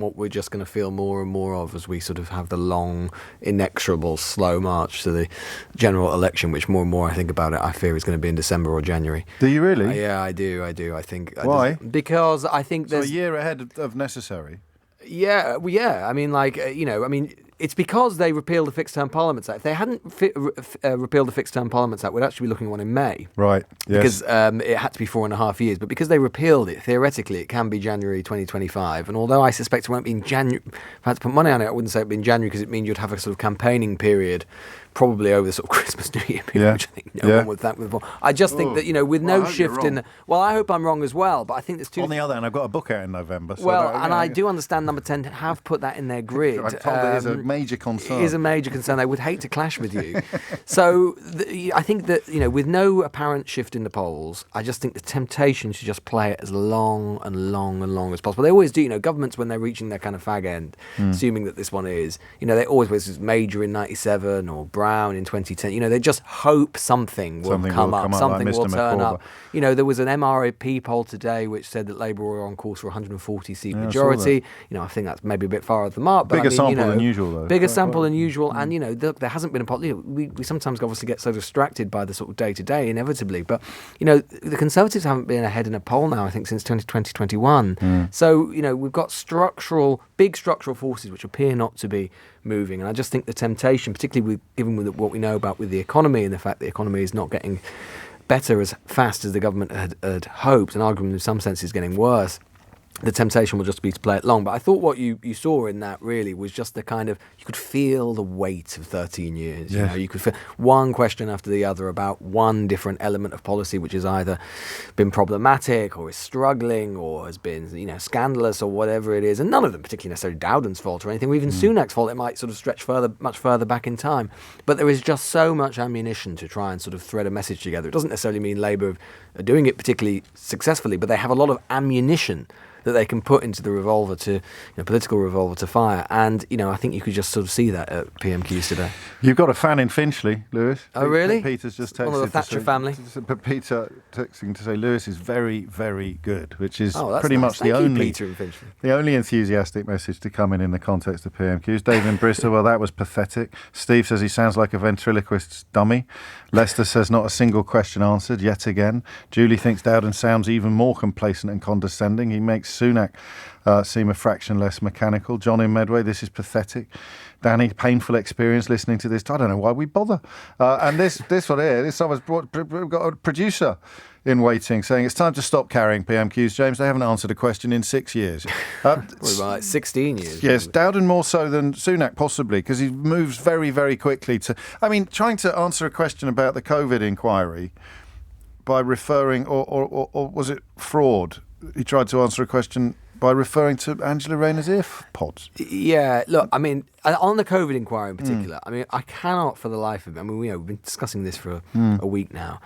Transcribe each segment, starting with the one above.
what we're just going to feel more and more of as we sort of have the long, inexorable, slow march to the general election, which more and more I think about it, I fear is going to be in December or January. Do you really? Yeah, I do. I think. Why? Because I think So a there's... year ahead of necessary? Yeah, well, yeah. I mean, it's because they repealed the Fixed Term Parliaments Act. If they hadn't repealed the Fixed Term Parliaments Act, we'd actually be looking at one in May. Right, yes. Because it had to be 4.5 years. But because they repealed it, theoretically, it can be January 2025. And although I suspect it won't be in January, if I had to put money on it, I wouldn't say it'd be in January because it means you'd have a sort of campaigning period probably over the sort of Christmas, New Year period, which I think no one would thank me for. I just think that, with no shift in... Well, I hope I'm wrong as well, but I think there's two... On the other hand, I've got a book out in November. So I do understand Number 10 have put that in their grid. I'm told it is a major concern. It is a major concern. They would hate to clash with you. So I think that, with no apparent shift in the polls, I just think the temptation to just play it as long and long and long as possible. They always do, governments when they're reaching their kind of fag end, assuming that this one is, they always was Major in 97 or Brown in 2010. They just hope something will come up, something will turn up. There was an MRAP poll today which said that Labour were on course for 140 seat majority. I think that's maybe a bit far off the mark. But bigger sample than usual, though. Bigger sample than usual, and there hasn't been a poll. We sometimes obviously get so distracted by the sort of day to day, inevitably. But the Conservatives haven't been ahead in a poll now, I think, since 2021. So we've got big structural forces which appear not to be moving, and I just think the temptation, particularly given what we know about with the economy and the fact the economy is not getting better as fast as the government had hoped, and arguably in some senses getting worse, the temptation will just be to play it long. But I thought what you saw in that really was just the kind of, you could feel the weight of 13 years. Yes. You could feel one question after the other about one different element of policy which has either been problematic or is struggling or has been, scandalous or whatever it is. And none of them particularly necessarily Dowden's fault or anything, or even Sunak's fault. It might sort of stretch much further back in time. But there is just so much ammunition to try and sort of thread a message together. It doesn't necessarily mean Labour are doing it particularly successfully, but they have a lot of ammunition that they can put into the revolver political revolver to fire. And, I think you could just sort of see that at PMQs today. You've got a fan in Finchley, Lewis. Oh, really? Peter's just texted. One of the Thatcher family. Peter texting to say Lewis is very, very good, which is pretty much the only enthusiastic message to come in the context of PMQs. Dave in Bristol, well, that was pathetic. Steve says he sounds like a ventriloquist's dummy. Lester says not a single question answered yet again. Julie thinks Dowden sounds even more complacent and condescending. He makes Sunak seem a fraction less mechanical. John in Medway, this is pathetic. Danny, painful experience listening to this. I don't know why we bother. And this one here, we've got a producer in waiting saying it's time to stop carrying PMQs, James. They haven't answered a question in 6 years. Probably about 16 years. Yes, Dowden more so than Sunak, possibly, because he moves very, very quickly to... trying to answer a question about the COVID inquiry by referring, or was it fraud? He tried to answer a question by referring to Angela Rayner's pods. Yeah, look, on the COVID inquiry in particular, I cannot for the life of me, we've been discussing this for a week now,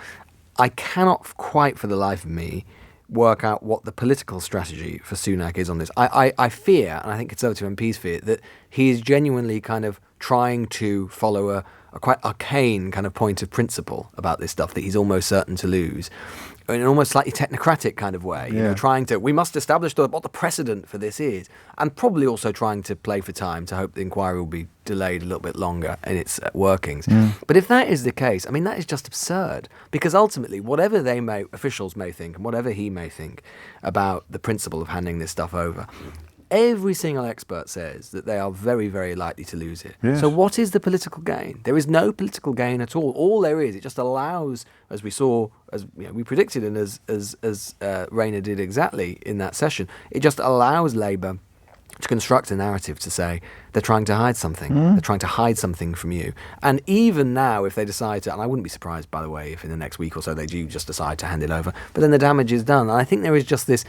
I cannot quite for the life of me work out what the political strategy for Sunak is on this. I fear, and I think Conservative MPs fear, that he is genuinely kind of trying to follow a quite arcane kind of point of principle about this stuff that he's almost certain to lose, in an almost slightly technocratic kind of way, we must establish what the precedent for this is, and probably also trying to play for time to hope the inquiry will be delayed a little bit longer in its workings. But if that is the case, that is just absurd, because ultimately, whatever officials may think, and whatever he may think about the principle of handing this stuff over, every single expert says that they are very, very likely to lose it. Yes. So what is the political gain? There is no political gain at all. All there is, it just allows, as we saw, as we predicted, and as Rayner did exactly in that session, it just allows Labour to construct a narrative to say they're trying to hide something. They're trying to hide something from you. And even now, if they decide to, and I wouldn't be surprised, by the way, if in the next week or so they do just decide to hand it over, but then the damage is done. And I think there is this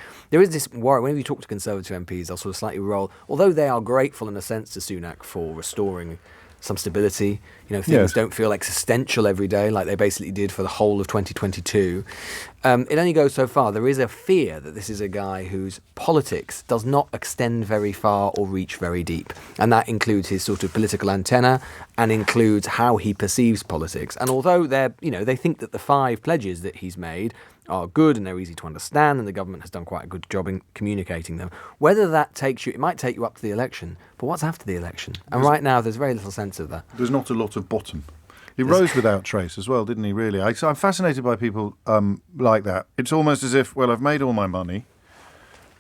worry. Whenever you talk to Conservative MPs, they'll sort of slightly roll, although they are grateful in a sense to Sunak for restoring some stability. Things don't feel existential every day like they basically did for the whole of 2022. It only goes so far. There is a fear that this is a guy whose politics does not extend very far or reach very deep. And that includes his sort of political antenna and includes how he perceives politics. And although they think that the 5 pledges that he's made are good and they're easy to understand, and the government has done quite a good job in communicating them. Whether that takes you, it might take you up to the election, but what's after the election? And right now, there's very little sense of that. There's not a lot of bottom. He rose without trace as well, didn't he, really? I'm fascinated by people like that. It's almost as if, well, I've made all my money.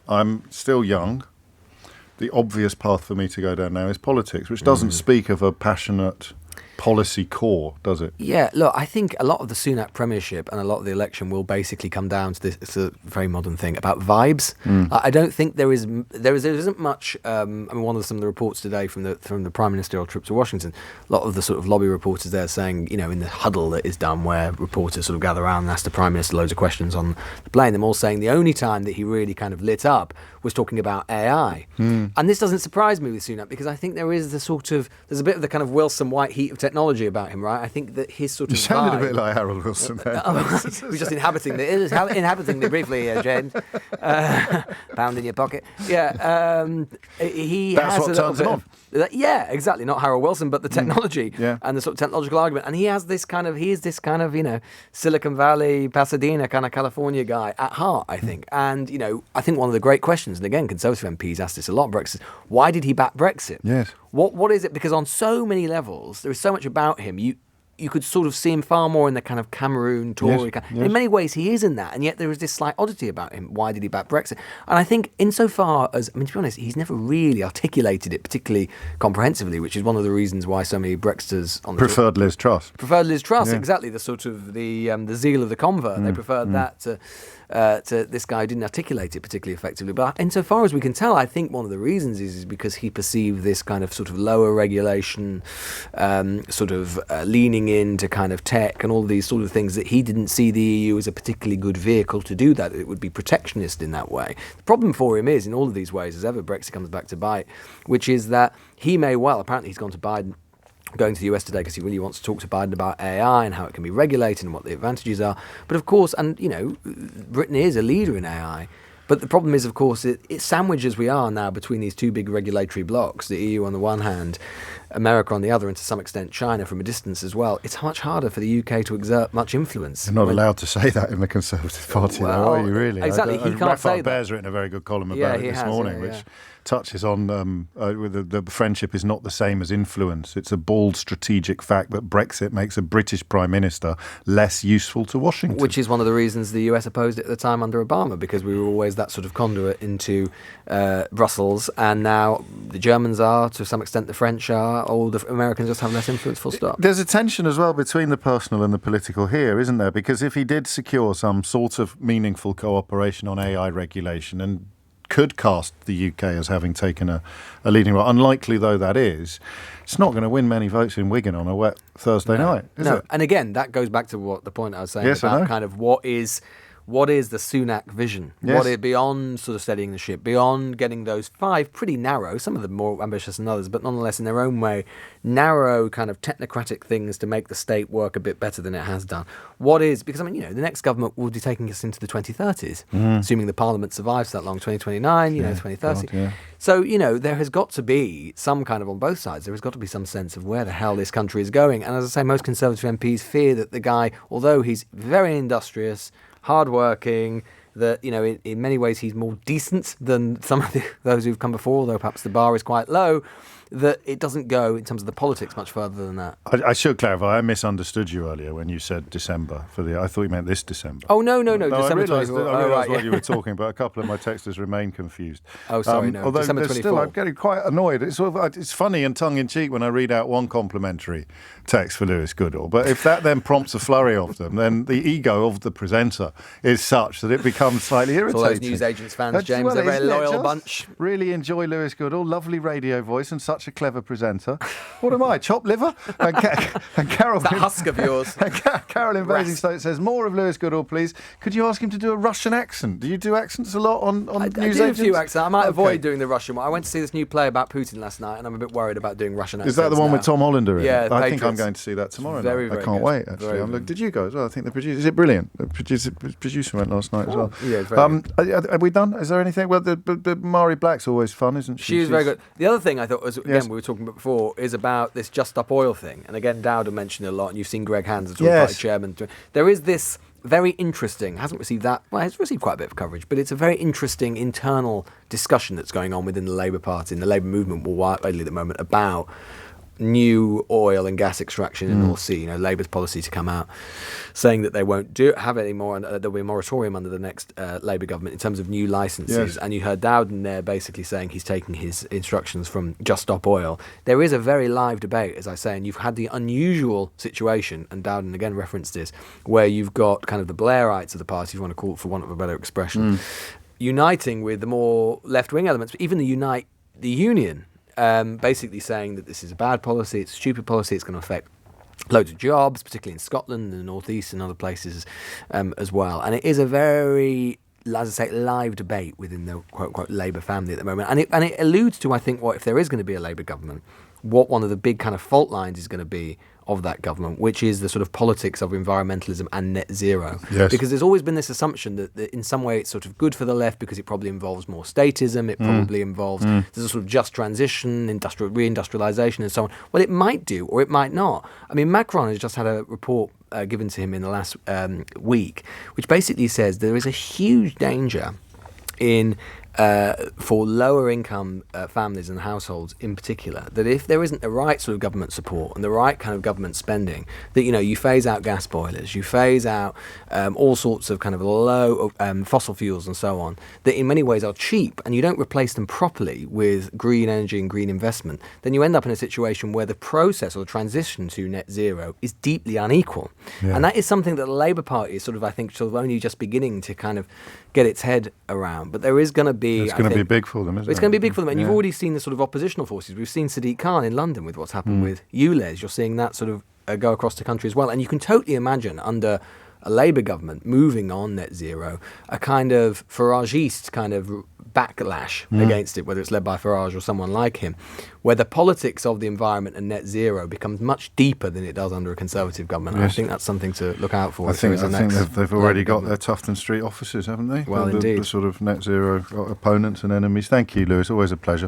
I'm still young. The obvious path for me to go down now is politics, which doesn't speak of a passionate policy core, does it? Yeah, look, I think a lot of the Sunak premiership and a lot of the election will basically come down to this. It's a very modern thing about vibes. I don't think there isn't much. I mean, some of the reports today from the Prime Ministerial trip to Washington, a lot of the sort of lobby reporters there saying, in the huddle that is done where reporters sort of gather around and ask the Prime Minister loads of questions on the plane, them all saying the only time that he really kind of lit up was talking about AI. And this doesn't surprise me with Sunak, because I think there's a bit of the kind of Wilson white heat of technology about him, right? I think that his sort of You sounded vibe, a bit like Harold Wilson there. He was just inhabiting the briefly, Jane. Pound in your pocket. Yeah, he That's has what a little turns him bit on. Yeah, exactly. Not Harold Wilson, but the technology and the sort of technological argument. And he is this kind of, Silicon Valley, Pasadena kind of California guy at heart, I think. And, I think one of the great questions, and again, Conservative MPs asked this a lot, Brexit, why did he back Brexit? Yes. What is it? Because on so many levels, there is so much about him. You could sort of see him far more in the kind of Cameroon Tory. Yes. In many ways, he is in that, and yet there is this slight oddity about him. Why did he back Brexit? And I think, insofar as, to be honest, he's never really articulated it particularly comprehensively, which is one of the reasons why so many Brexiters on the Preferred Liz Truss. Preferred Liz Truss, exactly. The sort of the zeal of the convert. They preferred that to this guy who didn't articulate it particularly effectively. But insofar as we can tell, I think one of the reasons is because he perceived this kind of sort of lower regulation, leaning into kind of tech and all these sort of things, that he didn't see the EU as a particularly good vehicle to do that. It would be protectionist in that way. The problem for him is, in all of these ways, as ever Brexit comes back to bite, which is that he may well, apparently he's gone to Biden, going to the US today because he really wants to talk to Biden about AI and how it can be regulated and what the advantages are. But of course, and Britain is a leader in AI. But the problem is, of course, it's sandwiched as we are now between these two big regulatory blocks, the EU on the one hand, America on the other, and to some extent China from a distance as well. It's much harder for the UK to exert much influence. You're not allowed to say that in the Conservative Party, though, are you, really? Exactly, he can't Raphael say that. Bear's written a very good column about it this morning, which touches on the friendship is not the same as influence. It's a bald strategic fact that Brexit makes a British Prime Minister less useful to Washington. Which is one of the reasons the US opposed it at the time under Obama, because we were always that sort of conduit into Brussels, and now the Germans are, to some extent the French are, all the Americans just have less influence, full stop. There's a tension as well between the personal and the political here, isn't there? Because if he did secure some sort of meaningful cooperation on AI regulation and could cast the UK as having taken a leading role, unlikely though that is, it's not going to win many votes in Wigan on a wet Thursday night, is it? And again, that goes back to the point I was saying about kind of what is the Sunak vision? Yes. What is beyond sort of steadying the ship, beyond getting those 5 pretty narrow, some of them more ambitious than others, but nonetheless in their own way, narrow kind of technocratic things to make the state work a bit better than it has done? What is, because the next government will be taking us into the 2030s, assuming the Parliament survives that long, 2029, 2030. God, yeah. So, there has got to be some kind of, on both sides, there has got to be some sense of where the hell this country is going. And as I say, most Conservative MPs fear that the guy, although he's very industrious, hard-working, that, in many ways he's more decent than some of those who've come before, although perhaps the bar is quite low, that it doesn't go, in terms of the politics, much further than that. I should clarify, I misunderstood you earlier when you said December. I thought you meant this December. Oh, no, December I realised 24. what you were talking about. A couple of my texters remain confused. Oh, sorry, no. Although December 24. Still, I'm getting quite annoyed. It's funny and tongue-in-cheek when I read out one complimentary text for Lewis Goodall, but if that then prompts a flurry of them, then the ego of the presenter is such that it becomes slightly irritating. All those newsagents fans, James, they're a very loyal bunch. Really enjoy Lewis Goodall, lovely radio voice and such a clever presenter. What am I, chopped liver? And Carol, that husk of yours. Carol in Basingstoke says, more of Lewis Goodall, please. Could you ask him to do a Russian accent? Do you do accents a lot on newsagents? I do a few accents. I might avoid doing the Russian one. I went to see this new play about Putin last night, and I'm a bit worried about doing Russian accents. Is that the one with Tom Hollander in? Yeah, I think I'm going to see that tomorrow night. I can't wait, actually. Did you go as well? I think the producer... Is it brilliant? The producer went last night as well. Yeah, it's very good. Are we done? Is there anything? Well, the Mari Black's always fun, isn't she? She's very good. The other thing I thought was, again, we were talking about before, is about this Just Stop Oil thing. And again, Dowden mentioned it a lot, and you've seen Greg Hands, the Tory party chairman. There is this very interesting. Hasn't received that. Well, it's received quite a bit of coverage, but it's a very interesting internal discussion that's going on within the Labour Party and the Labour movement more widely at the moment about new oil and gas extraction in the North Sea. Labour's policy to come out saying that they won't have any more, and there'll be a moratorium under the next Labour government in terms of new licences. Yes. And you heard Dowden there basically saying he's taking his instructions from Just Stop Oil. There is a very live debate, as I say, and you've had the unusual situation, and Dowden again referenced this, where you've got kind of the Blairites of the party, if you want to call it for want of a better expression, uniting with the more left-wing elements, but even the Unite the Union, basically saying that this is a bad policy, it's a stupid policy, it's going to affect loads of jobs, particularly in Scotland and the North East and other places as well. And it is a very, as I say, live debate within the quote-unquote Labour family at the moment. And it alludes to, I think, what if there is going to be a Labour government, what one of the big kind of fault lines is going to be of that government, which is the sort of politics of environmentalism and net zero. Yes. Because there's always been this assumption that in some way it's sort of good for the left because it probably involves more statism, it probably involves there's a sort of just transition, reindustrialisation and so on. Well, it might do or it might not. I mean, Macron has just had a report given to him in the last week, which basically says there is a huge danger in for lower income families and households in particular, that if there isn't the right sort of government support and the right kind of government spending, that you phase out gas boilers, you phase out all sorts of kind of low fossil fuels and so on, that in many ways are cheap, and you don't replace them properly with green energy and green investment, then you end up in a situation where the process or the transition to net zero is deeply unequal. And that is something that the Labour Party is sort of only just beginning to kind of get its head around. But there is going to be... It's going to be big for them, isn't it? It's going to be big for them. And you've already seen the sort of oppositional forces. We've seen Sadiq Khan in London with what's happened with ULEZ. You're seeing that sort of go across the country as well. And you can totally imagine under a Labour government moving on net zero, a kind of Farageist kind of backlash against it, whether it's led by Farage or someone like him, where the politics of the environment and net zero becomes much deeper than it does under a Conservative government. Yes. I think that's something to look out for. I think they've already got their Tufton Street offices, haven't they? Well, indeed. The sort of net zero opponents and enemies. Thank you, Lewis. Always a pleasure.